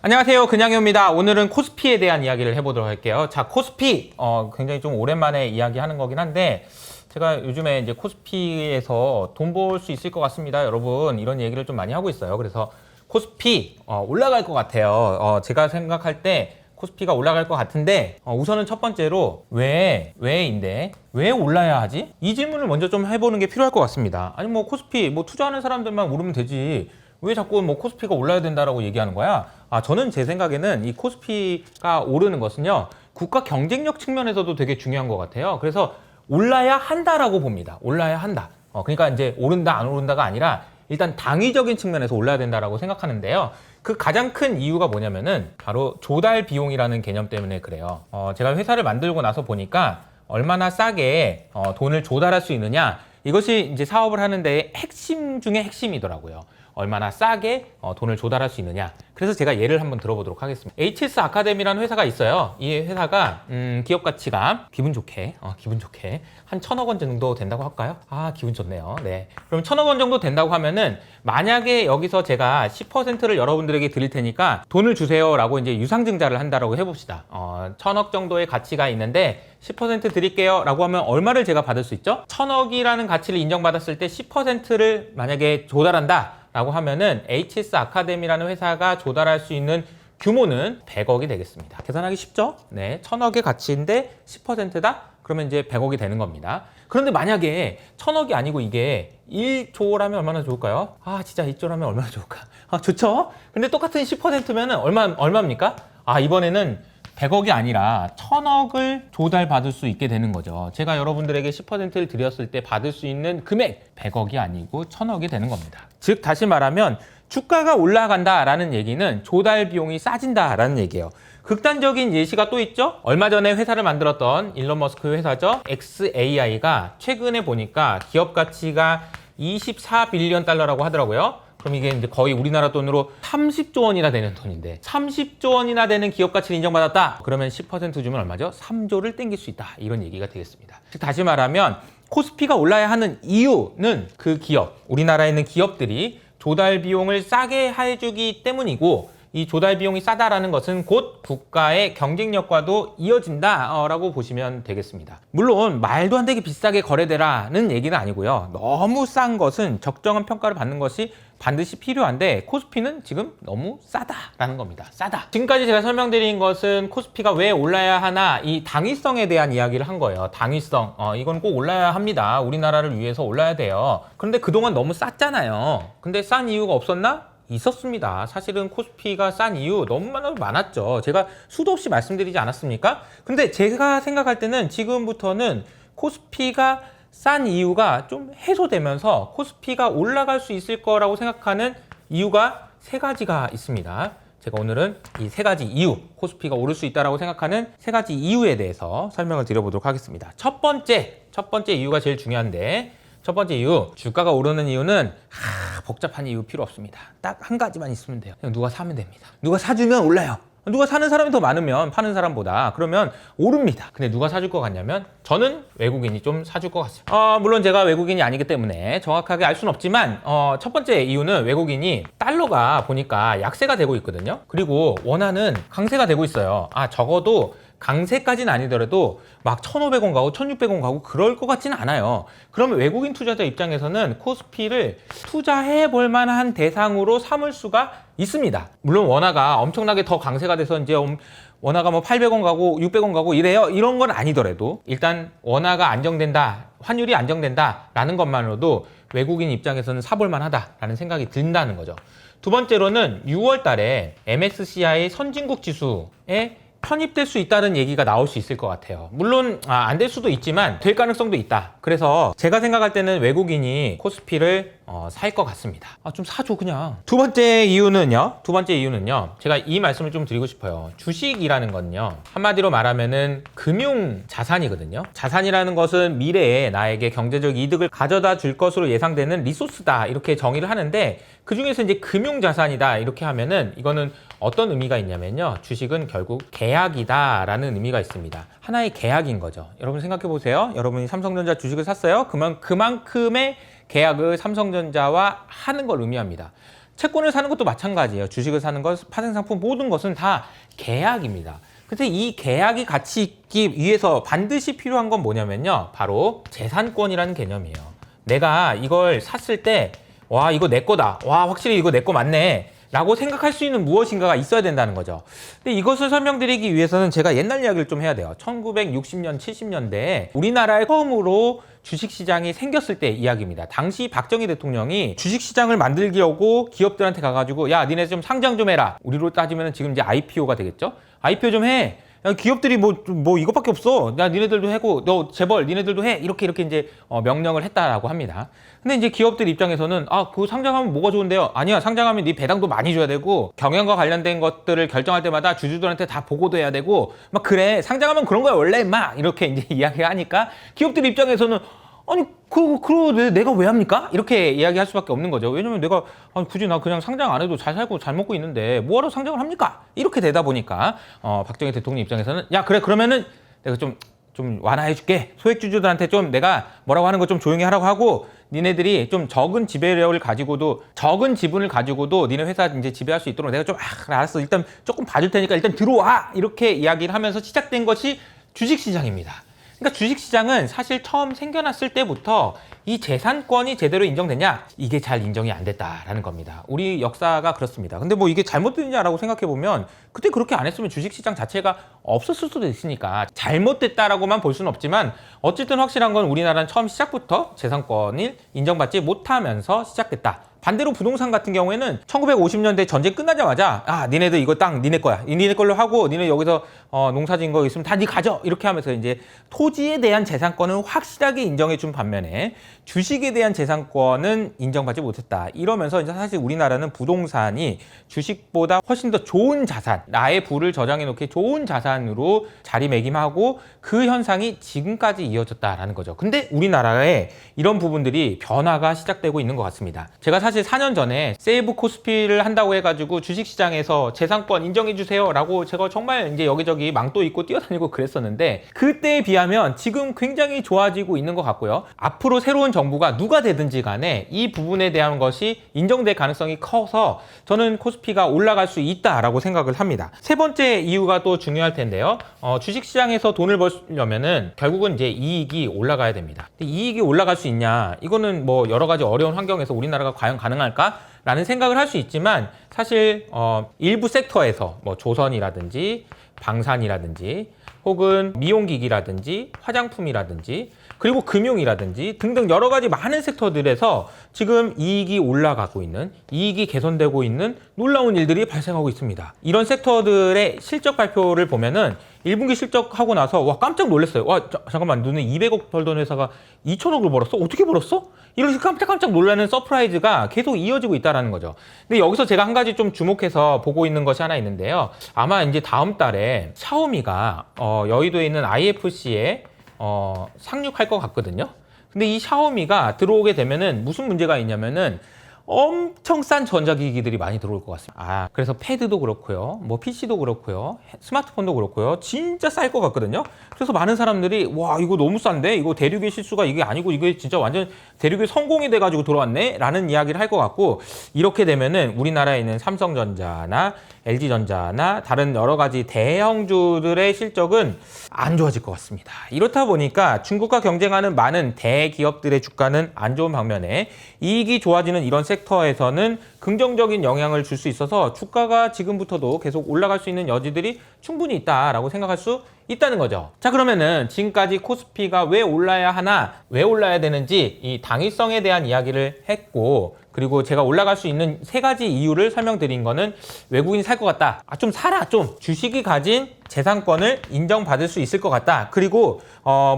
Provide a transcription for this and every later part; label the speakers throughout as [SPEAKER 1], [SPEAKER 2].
[SPEAKER 1] 안녕하세요, 그냥효입니다. 오늘은 코스피에 대한 이야기를 해보도록 할게요. 자, 코스피 굉장히 좀 오랜만에 이야기하는 거긴 한데 제가 요즘에 이제 코스피에서 돈 벌 수 있을 것 같습니다, 여러분. 이런 얘기를 좀 많이 하고 있어요. 그래서 코스피 올라갈 것 같아요. 제가 생각할 때 코스피가 올라갈 것 같은데 우선은 첫 번째로 왜 올라야 하지? 이 질문을 먼저 좀 해보는 게 필요할 것 같습니다. 아니 뭐 코스피 투자하는 사람들만 오르면 되지. 왜 자꾸 뭐 코스피가 올라야 된다라고 얘기하는 거야? 저는 제 생각에는 이 코스피가 오르는 것은요, 국가 경쟁력 측면에서도 되게 중요한 것 같아요. 그래서 올라야 한다라고 봅니다. 올라야 한다. 그러니까 이제 오른다 안 오른다가 아니라 일단 당위적인 측면에서 올라야 된다라고 생각하는데요. 그 가장 큰 이유가 뭐냐면은 바로 조달 비용이라는 개념 때문에 그래요. 제가 회사를 만들고 나서 보니까 얼마나 싸게 돈을 조달할 수 있느냐, 이것이 이제 사업을 하는데 핵심 중에 핵심이더라고요. 얼마나 싸게 돈을 조달할 수 있느냐. 그래서 제가 예를 한번 들어보도록 하겠습니다. HS 아카데미라는 회사가 있어요. 이 회사가 기업 가치가 기분 좋게 한 1,000억 원 정도 된다고 할까요? 기분 좋네요. 네. 그럼 1,000억 원 정도 된다고 하면은 만약에 여기서 제가 10%를 여러분들에게 드릴 테니까 돈을 주세요라고 이제 유상증자를 한다라고 해봅시다. 1,000억 정도의 가치가 있는데 10% 드릴게요라고 하면 얼마를 제가 받을 수 있죠? 1,000억이라는 가치를 인정받았을 때 10%를 만약에 조달한다 라고 하면은 HS 아카데미라는 회사가 조달할 수 있는 규모는 100억이 되겠습니다. 계산하기 쉽죠? 네, 1,000억의 가치인데 10%다? 그러면 이제 100억이 되는 겁니다. 그런데 만약에 1,000억이 아니고 이게 1조라면 얼마나 좋을까요? 진짜 1조라면 얼마나 좋을까? 좋죠? 근데 똑같은 10%면 얼마입니까? 이번에는 100억이 아니라 1,000억을 조달받을 수 있게 되는 거죠. 제가 여러분들에게 10%를 드렸을 때 받을 수 있는 금액 100억이 아니고 1,000억이 되는 겁니다. 즉 다시 말하면 주가가 올라간다라는 얘기는 조달 비용이 싸진다라는 얘기예요. 극단적인 예시가 또 있죠? 얼마 전에 회사를 만들었던 일론 머스크 회사죠. xAI가 최근에 보니까 기업 가치가 24빌리언 달러라고 하더라고요. 그럼 이게 이제 거의 우리나라 돈으로 30조 원이나 되는 돈인데 30조 원이나 되는 기업 가치를 인정받았다. 그러면 10% 주면 얼마죠? 3조를 땡길 수 있다. 이런 얘기가 되겠습니다. 즉 다시 말하면 코스피가 올라야 하는 이유는 그 기업, 우리나라에 있는 기업들이 조달 비용을 싸게 해주기 때문이고, 이 조달 비용이 싸다라는 것은 곧 국가의 경쟁력과도 이어진다라고 보시면 되겠습니다. 물론 말도 안 되게 비싸게 거래되라는 얘기는 아니고요. 너무 싼 것은 적정한 평가를 받는 것이 반드시 필요한데 코스피는 지금 너무 싸다라는 겁니다. 싸다. 지금까지 제가 설명드린 것은 코스피가 왜 올라야 하나, 이 당위성에 대한 이야기를 한 거예요. 당위성. 이건 꼭 올라야 합니다. 우리나라를 위해서 올라야 돼요. 그런데 그동안 너무 쌌잖아요. 근데 싼 이유가 없었나? 있었습니다. 사실은 코스피가 싼 이유 너무 많았죠. 제가 수도 없이 말씀드리지 않았습니까? 근데 제가 생각할 때는 지금부터는 코스피가 싼 이유가 좀 해소되면서 코스피가 올라갈 수 있을 거라고 생각하는 이유가 3가지가 있습니다. 제가 오늘은 이 3가지 이유, 코스피가 오를 수 있다고 생각하는 3가지 이유에 대해서 설명을 드려보도록 하겠습니다. 첫 번째 이유가 제일 중요한데, 첫 번째 이유, 주가가 오르는 이유는 복잡한 이유 필요 없습니다. 딱 한 가지만 있으면 돼요. 그냥 누가 사면 됩니다. 누가 사주면 올라요. 누가 사는 사람이 더 많으면 파는 사람보다, 그러면 오릅니다. 근데 누가 사줄 것 같냐면 저는 외국인이 좀 사줄 것 같습니다. 물론 제가 외국인이 아니기 때문에 정확하게 알 수는 없지만 첫 번째 이유는 외국인이 달러가 보니까 약세가 되고 있거든요. 그리고 원화는 강세가 되고 있어요. 적어도 강세까지는 아니더라도 막 1,500원 가고 1,600원 가고 그럴 것 같지는 않아요. 그러면 외국인 투자자 입장에서는 코스피를 투자해 볼 만한 대상으로 삼을 수가 있습니다. 물론 원화가 엄청나게 더 강세가 돼서 이제 원화가 뭐 800원 가고 600원 가고 이래요. 이런 건 아니더라도 일단 원화가 안정된다, 환율이 안정된다라는 것만으로도 외국인 입장에서는 사볼 만하다라는 생각이 든다는 거죠. 두 번째로는 6월 달에 MSCI 선진국 지수에 편입될 수 있다는 얘기가 나올 수 있을 것 같아요. 물론 안 될 수도 있지만 될 가능성도 있다. 그래서 제가 생각할 때는 외국인이 코스피를 살 것 같습니다. 좀 사줘 그냥. 두 번째 이유는요. 제가 이 말씀을 좀 드리고 싶어요. 주식이라는 건요, 한마디로 말하면은 금융 자산이거든요. 자산이라는 것은 미래에 나에게 경제적 이득을 가져다 줄 것으로 예상되는 리소스다, 이렇게 정의를 하는데, 그 중에서 이제 금융 자산이다 이렇게 하면은 이거는 어떤 의미가 있냐면요, 주식은 결국 계약이다라는 의미가 있습니다. 하나의 계약인 거죠. 여러분 생각해 보세요. 여러분이 삼성전자 주식을 샀어요. 그러면 그만큼의 계약을 삼성전자와 하는 걸 의미합니다. 채권을 사는 것도 마찬가지예요. 주식을 사는 것, 파생상품 모든 것은 다 계약입니다. 근데 이 계약이 가치 있기 위해서 반드시 필요한 건 뭐냐면요. 바로 재산권이라는 개념이에요. 내가 이걸 샀을 때, 와, 이거 내 거다. 와, 확실히 이거 내 거 맞네. 라고 생각할 수 있는 무엇인가가 있어야 된다는 거죠. 근데 이것을 설명드리기 위해서는 제가 옛날 이야기를 좀 해야 돼요. 1960년, 70년대에 우리나라에 처음으로 주식시장이 생겼을 때 이야기입니다. 당시 박정희 대통령이 주식시장을 만들려고 기업들한테 가가지고 야, 니네 좀 상장 좀 해라. 우리로 따지면 지금 이제 IPO가 되겠죠? IPO 좀 해. 야, 기업들이 뭐 이것밖에 없어. 야, 니네들도 하고, 너 재벌, 니네들도 해. 이렇게 이제 명령을 했다라고 합니다. 근데 이제 기업들 입장에서는 그거 상장하면 뭐가 좋은데요? 아니야, 상장하면 네 배당도 많이 줘야 되고 경영과 관련된 것들을 결정할 때마다 주주들한테 다 보고도 해야 되고 막 그래. 상장하면 그런 거야 원래 임마. 이렇게 이제 이야기하니까 기업들 입장에서는 아니, 내가 왜 합니까? 이렇게 이야기할 수밖에 없는 거죠. 왜냐면 내가, 굳이 나 그냥 상장 안 해도 잘 살고 잘 먹고 있는데 뭐하러 상장을 합니까? 이렇게 되다 보니까, 박정희 대통령 입장에서는, 야, 그래, 그러면은 내가 좀 완화해줄게. 소액주주들한테 좀 내가 뭐라고 하는 거 좀 조용히 하라고 하고, 니네들이 좀 적은 지분을 가지고도 니네 회사 이제 지배할 수 있도록 내가 좀, 알았어. 일단 조금 봐줄 테니까 일단 들어와! 이렇게 이야기를 하면서 시작된 것이 주식시장입니다. 그러니까 주식시장은 사실 처음 생겨났을 때부터 이 재산권이 제대로 인정됐냐? 이게 잘 인정이 안 됐다라는 겁니다. 우리 역사가 그렇습니다. 근데 뭐 이게 잘못됐냐라고 생각해보면 그때 그렇게 안 했으면 주식시장 자체가 없었을 수도 있으니까 잘못됐다라고만 볼 수는 없지만 어쨌든 확실한 건 우리나라는 처음 시작부터 재산권을 인정받지 못하면서 시작됐다. 반대로 부동산 같은 경우에는 1950년대 전쟁 끝나자마자 니네들 이거 땅 니네 거야. 니네 걸로 하고 니네 여기서 농사진 거 있으면 다 니 가져. 이렇게 하면서 이제 토지에 대한 재산권은 확실하게 인정해 준 반면에 주식에 대한 재산권은 인정받지 못했다. 이러면서 이제 사실 우리나라는 부동산이 주식보다 훨씬 더 좋은 자산, 나의 부를 저장해 놓기 좋은 자산으로 자리매김하고 그 현상이 지금까지 이어졌다라는 거죠. 근데 우리나라에 이런 부분들이 변화가 시작되고 있는 것 같습니다. 제가 사실 4년 전에 세이브 코스피를 한다고 해가지고 주식시장에서 재산권 인정해주세요 라고 제가 정말 이제 여기저기 망토 입고 뛰어다니고 그랬었는데 그때에 비하면 지금 굉장히 좋아지고 있는 것 같고요. 앞으로 새로운 정부가 누가 되든지 간에 이 부분에 대한 것이 인정될 가능성이 커서 저는 코스피가 올라갈 수 있다라고 생각을 합니다. 세 번째 이유가 또 중요할 텐데요. 주식시장에서 돈을 벌려면은 결국은 이제 이익이 올라가야 됩니다. 이익이 올라갈 수 있냐? 이거는 뭐 여러 가지 어려운 환경에서 우리나라가 과연 가능할까? 라는 생각을 할 수 있지만 사실 일부 섹터에서 뭐 조선이라든지 방산이라든지 혹은 미용기기라든지 화장품이라든지 그리고 금융이라든지 등등 여러 가지 많은 섹터들에서 지금 이익이 올라가고 있는, 이익이 개선되고 있는 놀라운 일들이 발생하고 있습니다. 이런 sek터들의 실적 발표를 보면은 1분기 실적하고 나서 와 깜짝 놀랐어요. 와 잠깐만 너네 200억 벌던 회사가 2천억을 벌었어? 어떻게 벌었어? 이런 깜짝 놀라는 서프라이즈가 계속 이어지고 있다는 거죠. 근데 여기서 제가 한 가지 좀 주목해서 보고 있는 것이 하나 있는데요. 아마 이제 다음 달에 샤오미가 여의도에 있는 IFC에 상륙할 것 같거든요. 근데 이 샤오미가 들어오게 되면은 무슨 문제가 있냐면은 엄청 싼 전자기기들이 많이 들어올 것 같습니다. 그래서 패드도 그렇고요. 뭐 PC도 그렇고요. 스마트폰도 그렇고요. 진짜 쌀 것 같거든요. 그래서 많은 사람들이 와 이거 너무 싼데? 이거 대륙의 실수가 이게 아니고 이게 진짜 완전 대륙의 성공이 돼가지고 들어왔네? 라는 이야기를 할 것 같고 이렇게 되면은 우리나라에 있는 삼성전자나 LG전자나 다른 여러 가지 대형주들의 실적은 안 좋아질 것 같습니다. 이렇다 보니까 중국과 경쟁하는 많은 대기업들의 주가는 안 좋은 방면에 이익이 좋아지는 이런 섹터에서는 긍정적인 영향을 줄 수 있어서 주가가 지금부터도 계속 올라갈 수 있는 여지들이 충분히 있다라고 생각할 수 있다는 거죠. 자 그러면은 지금까지 코스피가 왜 올라야 하나, 왜 올라야 되는지 이 당위성에 대한 이야기를 했고 그리고 제가 올라갈 수 있는 세 가지 이유를 설명드린 거는 외국인이 살 것 같다. 좀 사라 좀. 주식이 가진 재산권을 인정받을 수 있을 것 같다. 그리고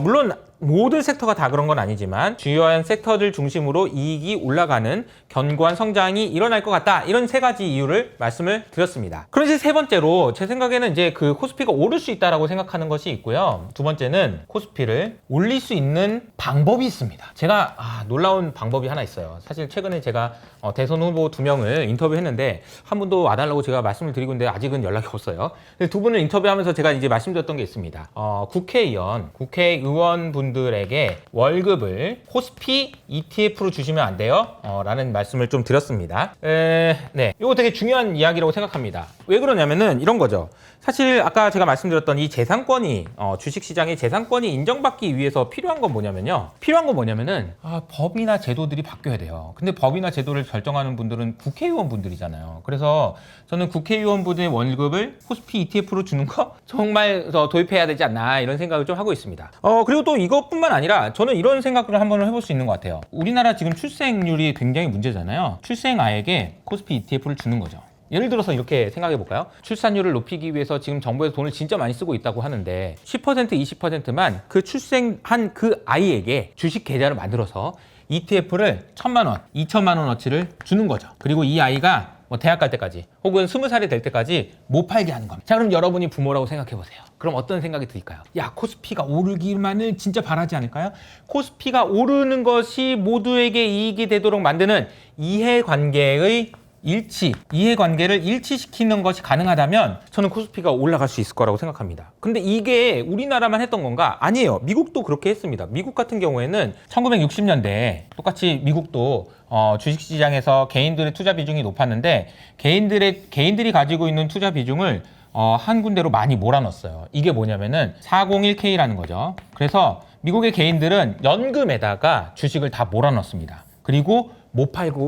[SPEAKER 1] 물론 모든 섹터가 다 그런 건 아니지만 주요한 섹터들 중심으로 이익이 올라가는 견고한 성장이 일어날 것 같다. 이런 세 가지 이유를 말씀을 드렸습니다. 그럼 이제 세 번째로 제 생각에는 이제 그 코스피가 오를 수 있다라고 생각하는 것이 있고요. 두 번째는 코스피를 올릴 수 있는 방법이 있습니다. 제가 놀라운 방법이 하나 있어요. 사실 최근에 제가 대선 후보 2명을 인터뷰했는데 한 분도 와달라고 제가 말씀을 드리고 있는데 아직은 연락이 없어요. 두 분을 인터뷰하면서 제가 이제 말씀드렸던 게 있습니다. 국회의원 분들 분들에게 월급을 코스피 ETF로 주시면 안 돼요? 라는 말씀을 좀 드렸습니다. 네, 이거 되게 중요한 이야기라고 생각합니다. 왜 그러냐면은 이런 거죠. 사실 아까 제가 말씀드렸던 이 재산권이 주식시장의 재산권이 인정받기 위해서 필요한 건 뭐냐면요. 법이나 제도들이 바뀌어야 돼요. 근데 법이나 제도를 결정하는 분들은 국회의원 분들이잖아요. 그래서 저는 국회의원분의 월급을 코스피 ETF로 주는 거 정말 도입해야 되지 않나 이런 생각을 좀 하고 있습니다. 그리고 또 이것뿐만 아니라 저는 이런 생각을 한번 해볼 수 있는 것 같아요. 우리나라 지금 출생률이 굉장히 문제잖아요. 출생아에게 코스피 ETF를 주는 거죠. 예를 들어서 이렇게 생각해 볼까요? 출산율을 높이기 위해서 지금 정부에서 돈을 진짜 많이 쓰고 있다고 하는데 10% 20%만 그 출생한 그 아이에게 주식 계좌를 만들어서 ETF를 1,000만 원, 2,000만 원어치를 주는 거죠. 그리고 이 아이가 대학 갈 때까지 혹은 20살이 될 때까지 못 팔게 하는 겁니다. 자, 그럼 여러분이 부모라고 생각해 보세요. 그럼 어떤 생각이 들까요? 야, 코스피가 오르기만을 진짜 바라지 않을까요? 코스피가 오르는 것이 모두에게 이익이 되도록 만드는 이해관계를 일치시키는 것이 가능하다면 저는 코스피가 올라갈 수 있을 거라고 생각합니다. 근데 이게 우리나라만 했던 건가? 아니에요. 미국도 그렇게 했습니다. 미국 같은 경우에는 1960년대에 똑같이 미국도 주식시장에서 개인들의 투자 비중이 높았는데 개인들이 가지고 있는 투자 비중을 한 군데로 많이 몰아넣었어요. 이게 뭐냐면은 401k라는 거죠. 그래서 미국의 개인들은 연금에다가 주식을 다 몰아넣습니다. 그리고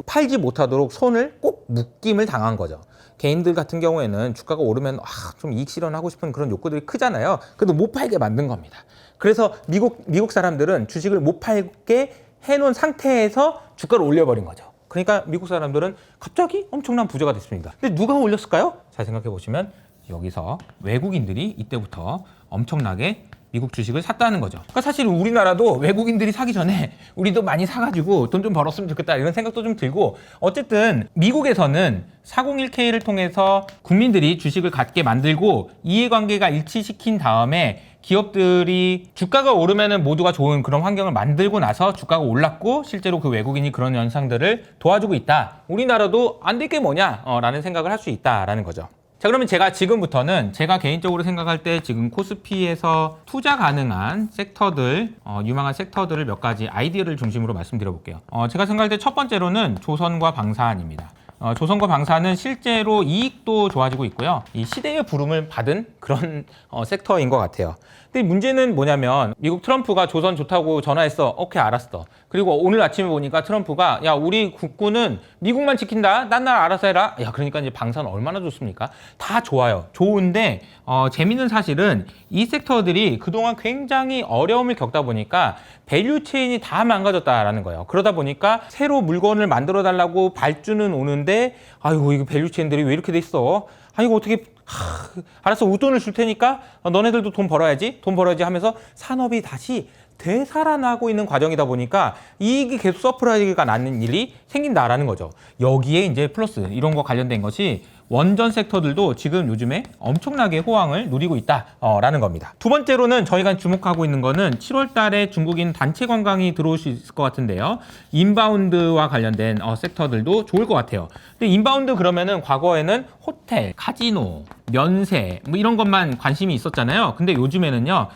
[SPEAKER 1] 팔지 못하도록 손을 꼭 묶임을 당한 거죠. 개인들 같은 경우에는 주가가 오르면 좀 이익 실현하고 싶은 그런 욕구들이 크잖아요. 그래도 못 팔게 만든 겁니다. 그래서 미국 사람들은 주식을 못 팔게 해놓은 상태에서 주가를 올려버린 거죠. 그러니까 미국 사람들은 갑자기 엄청난 부자가 됐습니다. 근데 누가 올렸을까요? 잘 생각해 보시면 여기서 외국인들이 이때부터 엄청나게 미국 주식을 샀다는 거죠. 그러니까 사실 우리나라도 외국인들이 사기 전에 우리도 많이 사가지고 돈 좀 벌었으면 좋겠다 이런 생각도 좀 들고, 어쨌든 미국에서는 401k를 통해서 국민들이 주식을 갖게 만들고 이해관계가 일치시킨 다음에 기업들이 주가가 오르면은 모두가 좋은 그런 환경을 만들고 나서 주가가 올랐고 실제로 그 외국인이 그런 현상들을 도와주고 있다. 우리나라도 안 될 게 뭐냐 라는 생각을 할 수 있다라는 거죠. 자, 그러면 지금부터는 제가 개인적으로 생각할 때 지금 코스피에서 투자 가능한 섹터들, 유망한 섹터들을 몇 가지 아이디어를 중심으로 말씀드려 볼게요. 제가 생각할 때 첫 번째로는 조선과 방산입니다. 조선과 방산은 실제로 이익도 좋아지고 있고요. 이 시대의 부름을 받은 그런 섹터인 것 같아요. 근데 문제는 뭐냐면 미국 트럼프가 조선 좋다고 전화했어. 오케이, 알았어. 그리고 오늘 아침에 보니까 트럼프가 야, 우리 국군은 미국만 지킨다. 딴 나라 알아서 해라. 야, 그러니까 이제 방산 얼마나 좋습니까? 다 좋아요. 좋은데 재밌는 사실은 이 섹터들이 그동안 굉장히 어려움을 겪다 보니까 밸류 체인이 다 망가졌다라는 거예요. 그러다 보니까 새로 물건을 만들어 달라고 발주는 오는데 아이고, 이거 밸류 체인들이 왜 이렇게 돼 있어? 아이고, 어떻게 알았어, 웃돈을 줄 테니까 너네들도 돈 벌어야지 하면서 산업이 다시 되살아나고 있는 과정이다 보니까 이익이 계속 서프라이즈가 나는 일이 생긴다라는 거죠. 여기에 이제 플러스 이런 거 관련된 것이 원전 섹터들도 지금 요즘에 엄청나게 호황을 누리고 있다라는 겁니다. 두 번째로는 저희가 주목하고 있는 거는 7월 달에 중국인 단체 관광이 들어올 수 있을 것 같은데요. 인바운드와 관련된 섹터들도 좋을 것 같아요. 근데 인바운드 그러면은 과거에는 호텔, 카지노, 면세 뭐 이런 것만 관심이 있었잖아요. 근데 요즘에는요.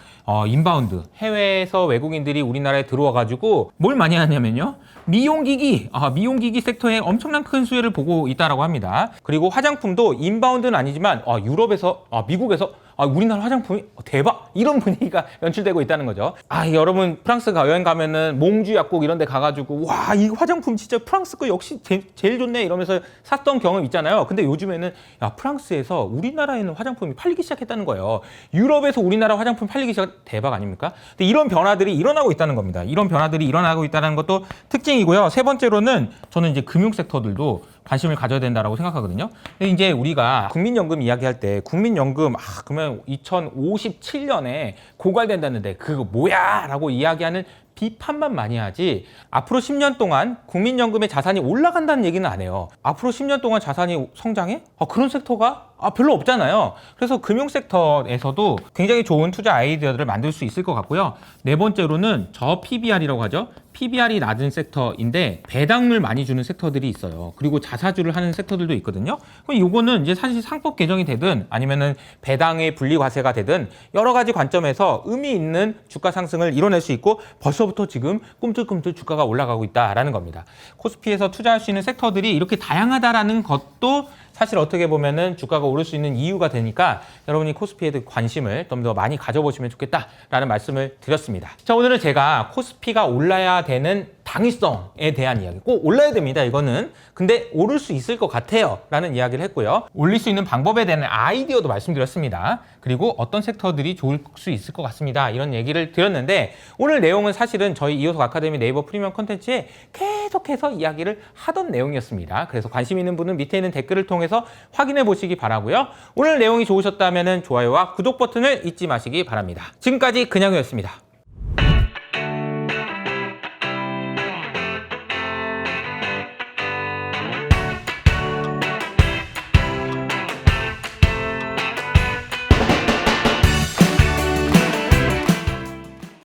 [SPEAKER 1] 인바운드, 해외에서 외국인들이 우리나라에 들어와가지고 뭘 많이 하냐면요. 미용기기 섹터에 엄청난 큰 수혜를 보고 있다라고 합니다. 그리고 화장품도 인바운드는 아니지만 유럽에서, 미국에서 우리나라 화장품이 대박! 이런 분위기가 연출되고 있다는 거죠. 여러분 프랑스 여행 가면은 몽주 약국 이런 데 가가지고 와, 이 화장품 진짜 프랑스 거 역시 제일 좋네 이러면서 샀던 경험 있잖아요. 근데 요즘에는 프랑스에서 우리나라에는 화장품이 팔리기 시작했다는 거예요. 유럽에서 우리나라 화장품 팔리기 시작, 대박 아닙니까? 근데 이런 변화들이 일어나고 있다는 겁니다. 이런 변화들이 일어나고 있다는 것도 특징이고요. 세 번째로는 저는 이제 금융 섹터들도 관심을 가져야 된다라고 생각하거든요. 근데 이제 우리가 국민연금 이야기할 때 국민연금 그러면 2057년에 고갈된다는데 그거 뭐야? 라고 이야기하는 비판만 많이 하지 앞으로 10년 동안 국민연금의 자산이 올라간다는 얘기는 안 해요. 앞으로 10년 동안 자산이 성장해? 그런 섹터가 별로 없잖아요. 그래서 금융 섹터에서도 굉장히 좋은 투자 아이디어들을 만들 수 있을 것 같고요. 네 번째로는 저 PBR이라고 하죠. PBR이 낮은 섹터인데 배당을 많이 주는 섹터들이 있어요. 그리고 자사주를 하는 섹터들도 있거든요. 그럼 요거는 이제 사실 상법 개정이 되든 아니면은 배당의 분리과세가 되든 여러 가지 관점에서 의미 있는 주가 상승을 이뤄낼 수 있고 벌써부터 지금 꿈틀꿈틀 주가가 올라가고 있다라는 겁니다. 코스피에서 투자할 수 있는 섹터들이 이렇게 다양하다라는 것도 사실 어떻게 보면은 주가가 오를 수 있는 이유가 되니까 여러분이 코스피에 관심을 좀 더 많이 가져보시면 좋겠다라는 말씀을 드렸습니다. 자, 오늘은 제가 코스피가 올라야 되는 당위성에 대한 이야기, 꼭 올라야 됩니다 이거는. 근데 오를 수 있을 것 같아요 라는 이야기를 했고요. 올릴 수 있는 방법에 대한 아이디어도 말씀드렸습니다. 그리고 어떤 섹터들이 좋을 수 있을 것 같습니다 이런 얘기를 드렸는데, 오늘 내용은 사실은 저희 이호석 아카데미 네이버 프리미엄 콘텐츠에 계속해서 이야기를 하던 내용이었습니다. 그래서 관심 있는 분은 밑에 있는 댓글을 통해서 확인해 보시기 바라고요. 오늘 내용이 좋으셨다면 좋아요와 구독 버튼을 잊지 마시기 바랍니다. 지금까지 그냥이었습니다.